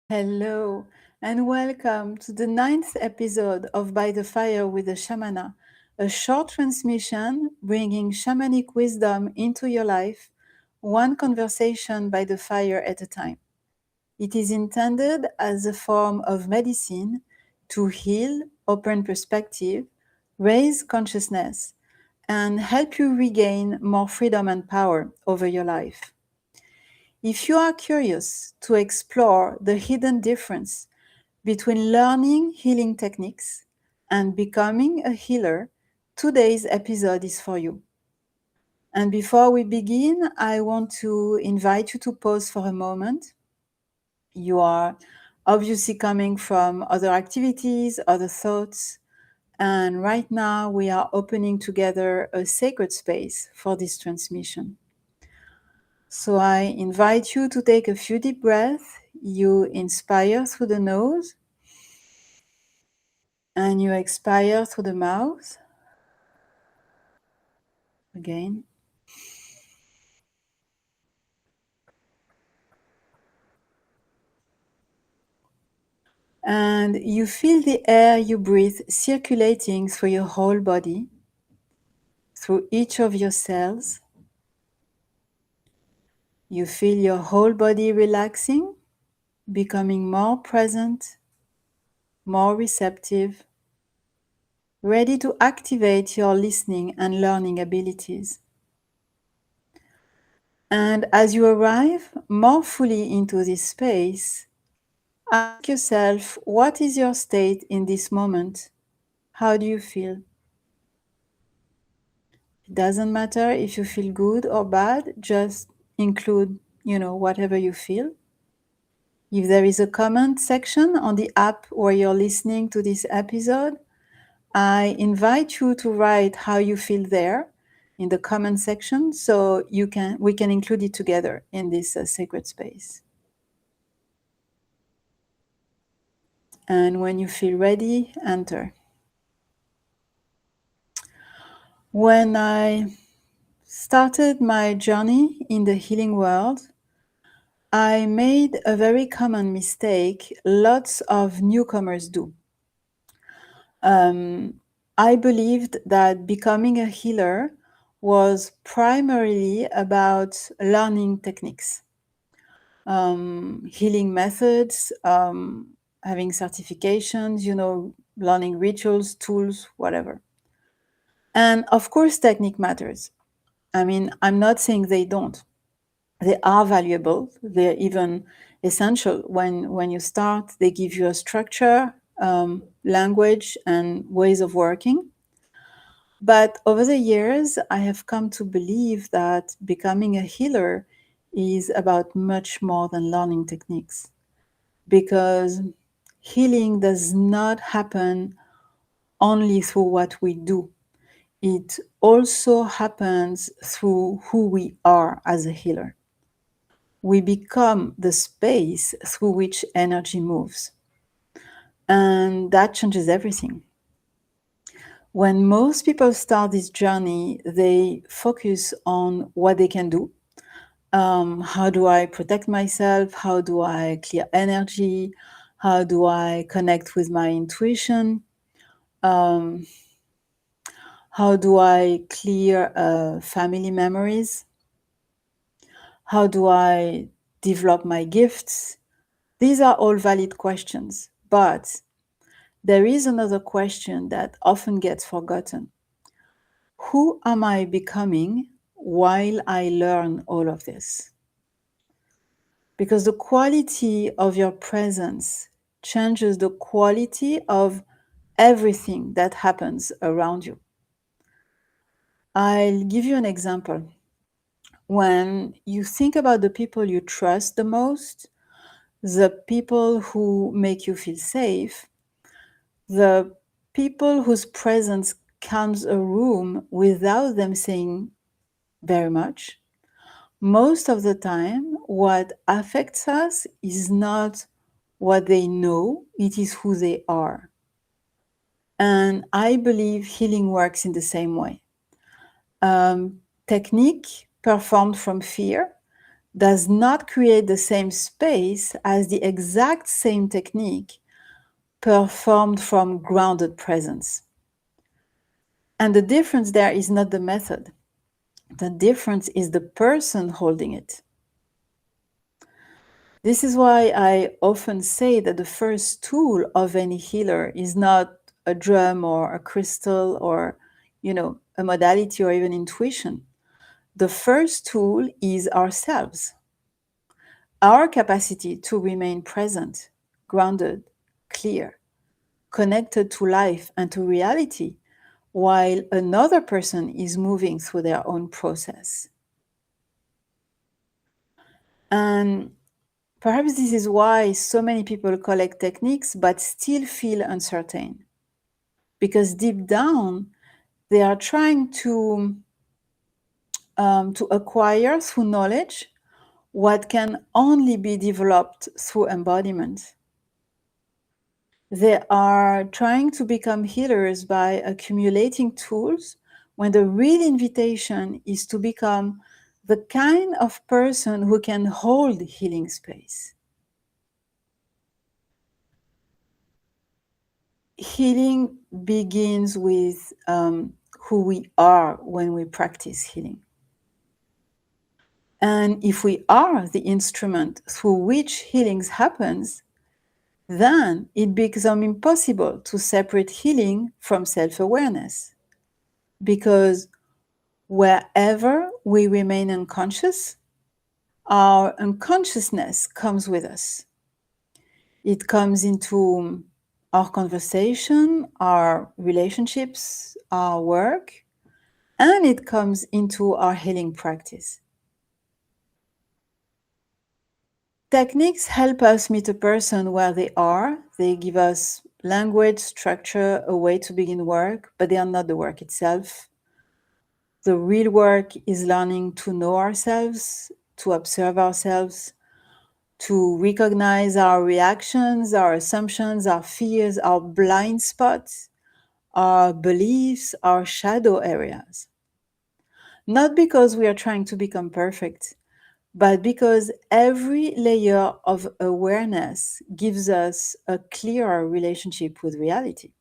Hello, and welcome to the ninth episode of By the Fire with the Shamana, a short transmission bringing shamanic wisdom into your life, one conversation by the fire at a time. It is intended as a form of medicine to heal, open perspective, raise consciousness, and help you regain more freedom and power over your life. If you are curious to explore the hidden difference between learning healing techniques and becoming a healer, today's episode is for you. And before we begin, I want to invite you to pause for a moment. You are obviously coming from other activities, other thoughts, and right now we are opening together a sacred space for this transmission. So I invite you to take a few deep breaths. You inspire through the nose and you expire through the mouth. Again. And you feel the air you breathe circulating through your whole body, through each of your cells. You feel your whole body relaxing, becoming more present, more receptive, ready to activate your listening and learning abilities. And as you arrive more fully into this space, ask yourself, what is your state in this moment? How do you feel? It doesn't matter if you feel good or bad, just include, whatever you feel. If there is a comment section on the app where you're listening to this episode, I invite you to write how you feel there in the comment section so we can include it together in this sacred space. And when you feel ready, enter. When I started my journey in the healing world, I made a very common mistake lots of newcomers do. I believed that becoming a healer was primarily about learning techniques, healing methods, having certifications, learning rituals, tools, whatever. And of course, technique matters. I mean, I'm not saying they don't. They are valuable. They're even essential. When you start, they give you a structure, language, and ways of working. But over the years, I have come to believe that becoming a healer is about much more than learning techniques, because healing does not happen only through what we do. It also happens through who we are as a healer. We become the space through which energy moves. And that changes everything. When most people start this journey, they focus on what they can do. How do I protect myself? How do I clear energy? How do I connect with my intuition? How do I clear family memories? How do I develop my gifts? These are all valid questions, but there is another question that often gets forgotten. Who am I becoming while I learn all of this? Because the quality of your presence changes the quality of everything that happens around you. I'll give you an example. When you think about the people you trust the most, the people who make you feel safe, the people whose presence calms a room without them saying very much, most of the time, what affects us is not what they know, it is who they are. And I believe healing works in the same way. Technique performed from fear does not create the same space as the exact same technique performed from grounded presence. And the difference there is not the method. The difference is the person holding it. This is why I often say that the first tool of any healer is not a drum or a crystal or, a modality or even intuition. The first tool is ourselves. Our capacity to remain present, grounded, clear, connected to life and to reality, while another person is moving through their own process. And perhaps this is why so many people collect techniques but still feel uncertain. Because deep down, they are trying to acquire through knowledge what can only be developed through embodiment. They are trying to become healers by accumulating tools when the real invitation is to become the kind of person who can hold healing space. Healing begins with who we are when we practice healing. And if we are the instrument through which healing happens, then it becomes impossible to separate healing from self-awareness. Because wherever we remain unconscious, our unconsciousness comes with us. It comes into our conversation, our relationships, our work, and it comes into our healing practice. Techniques help us meet a person where they are. They give us language, structure, a way to begin work, but they are not the work itself. The real work is learning to know ourselves, to observe ourselves, to recognize our reactions, our assumptions, our fears, our blind spots, our beliefs, our shadow areas. Not because we are trying to become perfect, but because every layer of awareness gives us a clearer relationship with reality.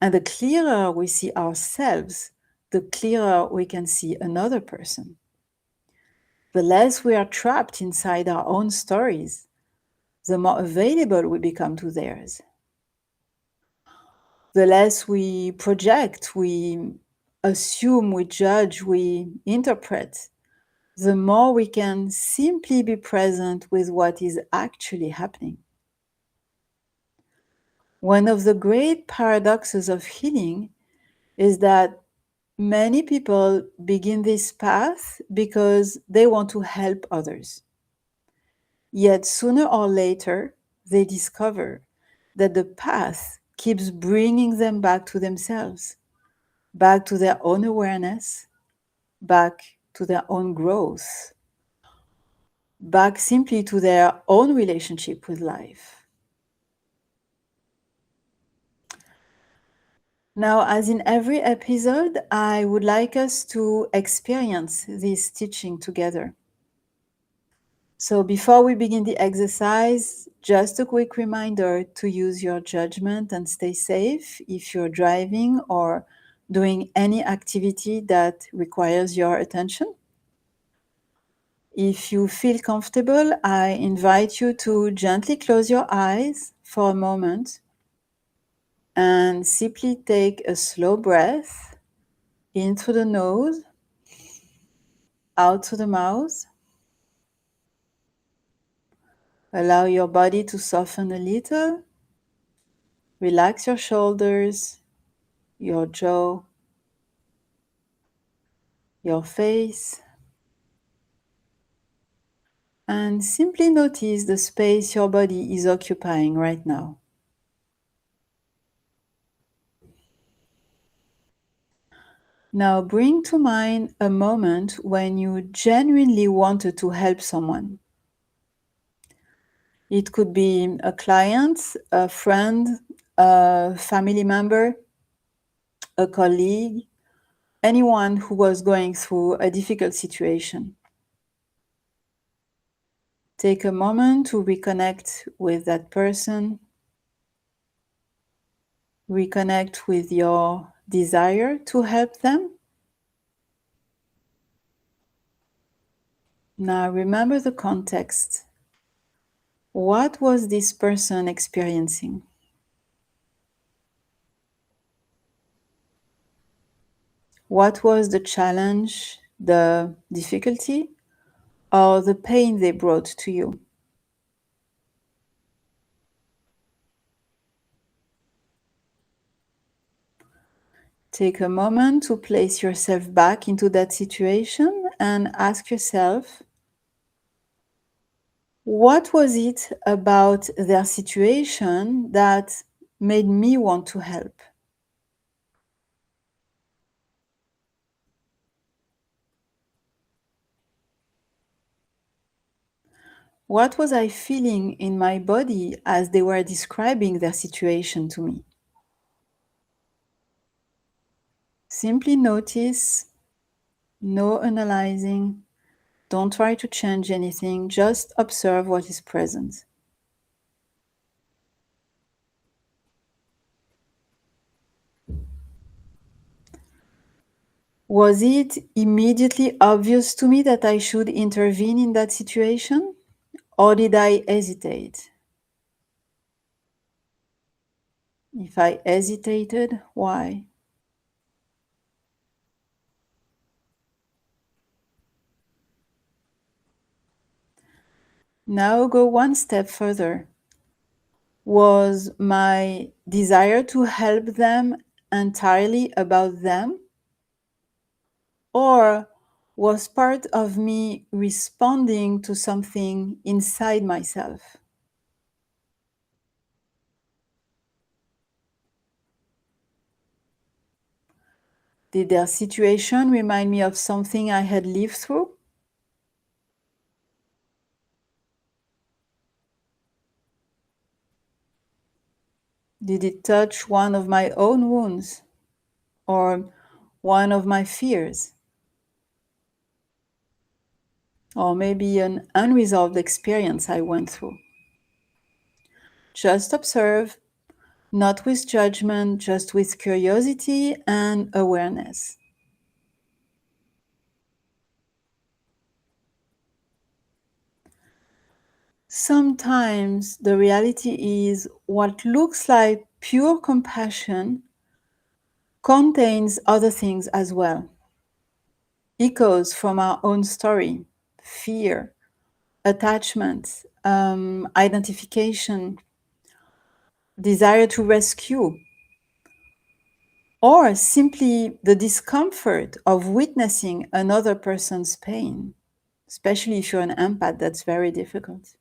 And the clearer we see ourselves, the clearer we can see another person. The less we are trapped inside our own stories, the more available we become to theirs. The less we project, we assume, we judge, we interpret, the more we can simply be present with what is actually happening. One of the great paradoxes of healing is that many people begin this path because they want to help others. Yet sooner or later, they discover that the path keeps bringing them back to themselves, back to their own awareness, back to their own growth, back simply to their own relationship with life. Now, as in every episode, I would like us to experience this teaching together. So before we begin the exercise, just a quick reminder to use your judgment and stay safe if you're driving or doing any activity that requires your attention. If you feel comfortable, I invite you to gently close your eyes for a moment and simply take a slow breath in through the nose, out through the mouth. Allow your body to soften a little. Relax your shoulders, your jaw, your face, and simply notice the space your body is occupying right now. Now bring to mind a moment when you genuinely wanted to help someone. It could be a client, a friend, a family member, a colleague, anyone who was going through a difficult situation. Take a moment to reconnect with that person, reconnect with your desire to help them. Now remember the context. What was this person experiencing? What was the challenge, the difficulty, or the pain they brought to you? Take a moment to place yourself back into that situation and ask yourself, what was it about their situation that made me want to help? What was I feeling in my body as they were describing their situation to me? Simply notice, no analyzing. Don't try to change anything, just observe what is present. Was it immediately obvious to me that I should intervene in that situation? Or did I hesitate? If I hesitated, why? Now go one step further. Was my desire to help them entirely about them? Or was part of me responding to something inside myself? Did their situation remind me of something I had lived through? Did it touch one of my own wounds or one of my fears? Or maybe an unresolved experience I went through? Just observe, not with judgment, just with curiosity and awareness. Sometimes the reality is what looks like pure compassion contains other things as well. Echoes from our own story, fear, attachment, identification, desire to rescue, or simply the discomfort of witnessing another person's pain, especially if you're an empath, that's very difficult.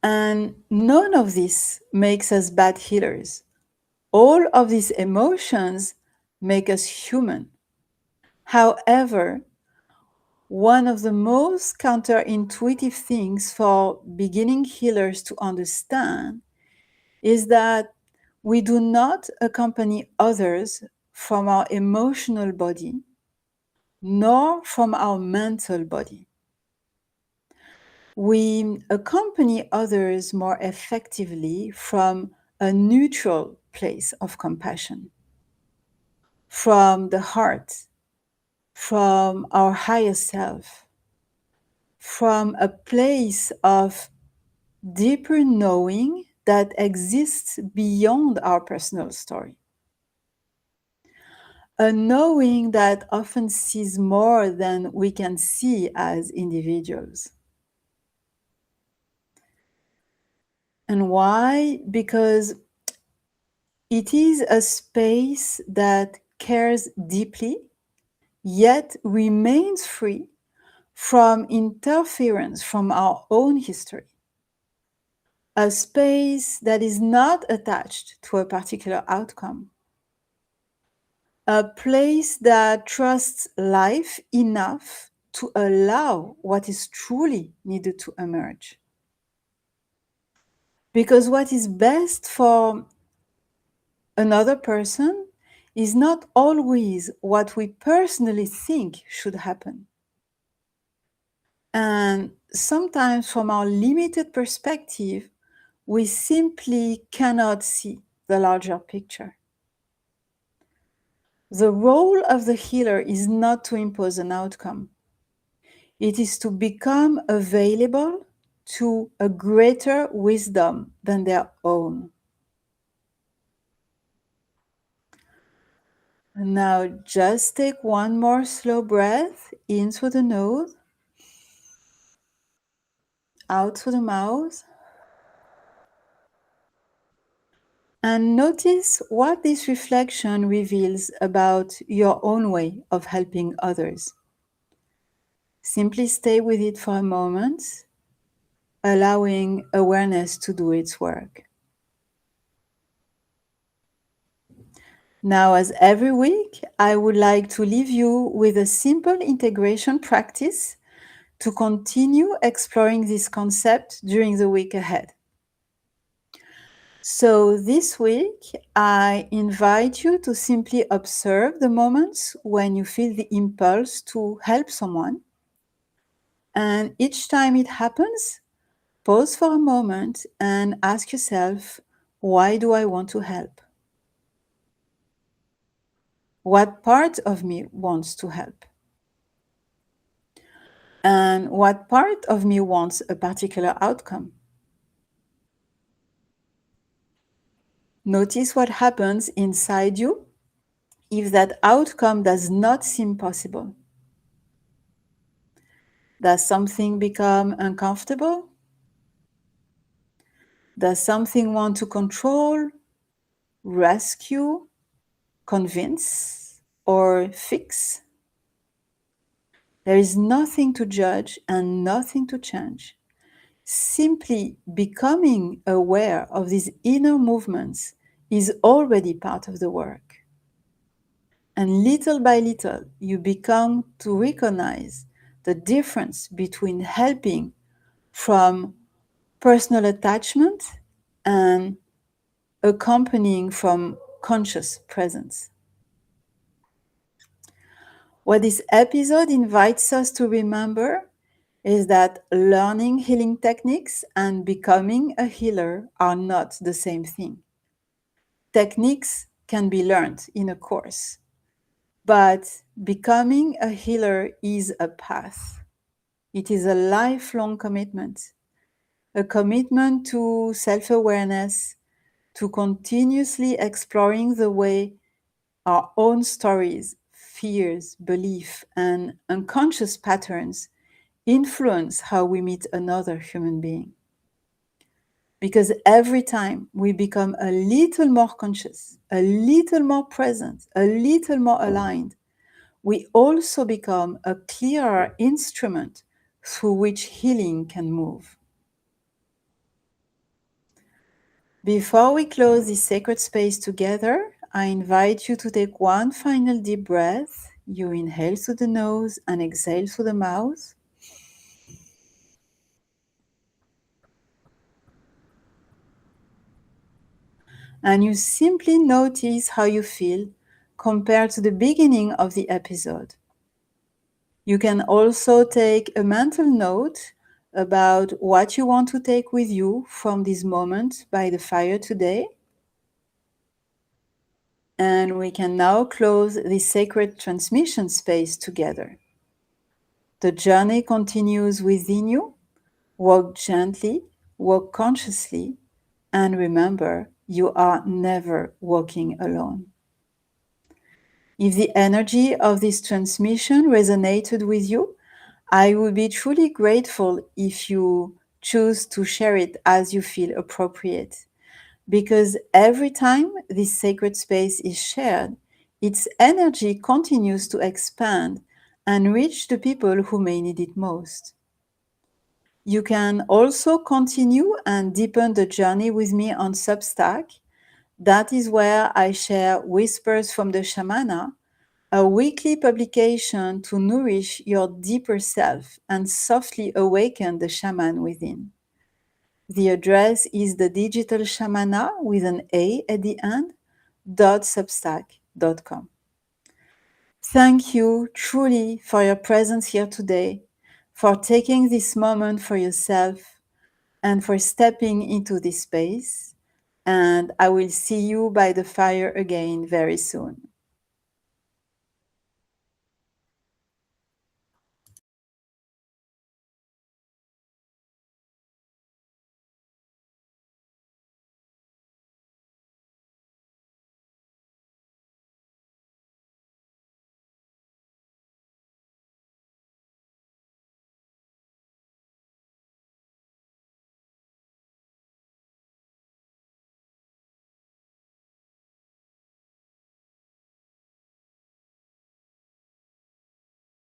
And none of this makes us bad healers. All of these emotions make us human. However, one of the most counterintuitive things for beginning healers to understand is that we do not accompany others from our emotional body, nor from our mental body. We accompany others more effectively from a neutral place of compassion, from the heart, from our higher self, from a place of deeper knowing that exists beyond our personal story. A knowing that often sees more than we can see as individuals. And why? Because it is a space that cares deeply, yet remains free from interference from our own history. A space that is not attached to a particular outcome. A place that trusts life enough to allow what is truly needed to emerge. Because what is best for another person is not always what we personally think should happen. And sometimes, from our limited perspective, we simply cannot see the larger picture. The role of the healer is not to impose an outcome. It is to become available to a greater wisdom than their own. And now just take one more slow breath in through the nose, out through the mouth. And notice what this reflection reveals about your own way of helping others. Simply stay with it for a moment, allowing awareness to do its work. Now, as every week, I would like to leave you with a simple integration practice to continue exploring this concept during the week ahead. So this week, I invite you to simply observe the moments when you feel the impulse to help someone. And each time it happens, pause for a moment and ask yourself, why do I want to help? What part of me wants to help? And what part of me wants a particular outcome? Notice what happens inside you if that outcome does not seem possible. Does something become uncomfortable? Does something want to control, rescue, convince, or fix? There is nothing to judge and nothing to change. Simply becoming aware of these inner movements is already part of the work. And little by little, you become to recognize the difference between helping from personal attachment and accompanying from conscious presence. What this episode invites us to remember is that learning healing techniques and becoming a healer are not the same thing. Techniques can be learned in a course, but becoming a healer is a path. It is a lifelong commitment, a commitment to self-awareness, to continuously exploring the way our own stories, fears, belief, and unconscious patterns influence how we meet another human being. Because every time we become a little more conscious, a little more present, a little more aligned, we also become a clearer instrument through which healing can move. Before we close this sacred space together, I invite you to take one final deep breath. You inhale through the nose and exhale through the mouth. And you simply notice how you feel compared to the beginning of the episode. You can also take a mental note about what you want to take with you from this moment by the fire today. And we can now close this sacred transmission space together. The journey continues within you. Walk gently, walk consciously, and remember, you are never walking alone. If the energy of this transmission resonated with you, I would be truly grateful if you choose to share it as you feel appropriate. Because every time this sacred space is shared, its energy continues to expand and reach the people who may need it most. You can also continue and deepen the journey with me on Substack. That is where I share Whispers from the Shamana, a weekly publication to nourish your deeper self and softly awaken the shaman within. The address is the digital shamana with an A at the end, .substack.com. Thank you truly for your presence here today. for taking this moment for yourself and for stepping into this space. And I will see you by the fire again very soon.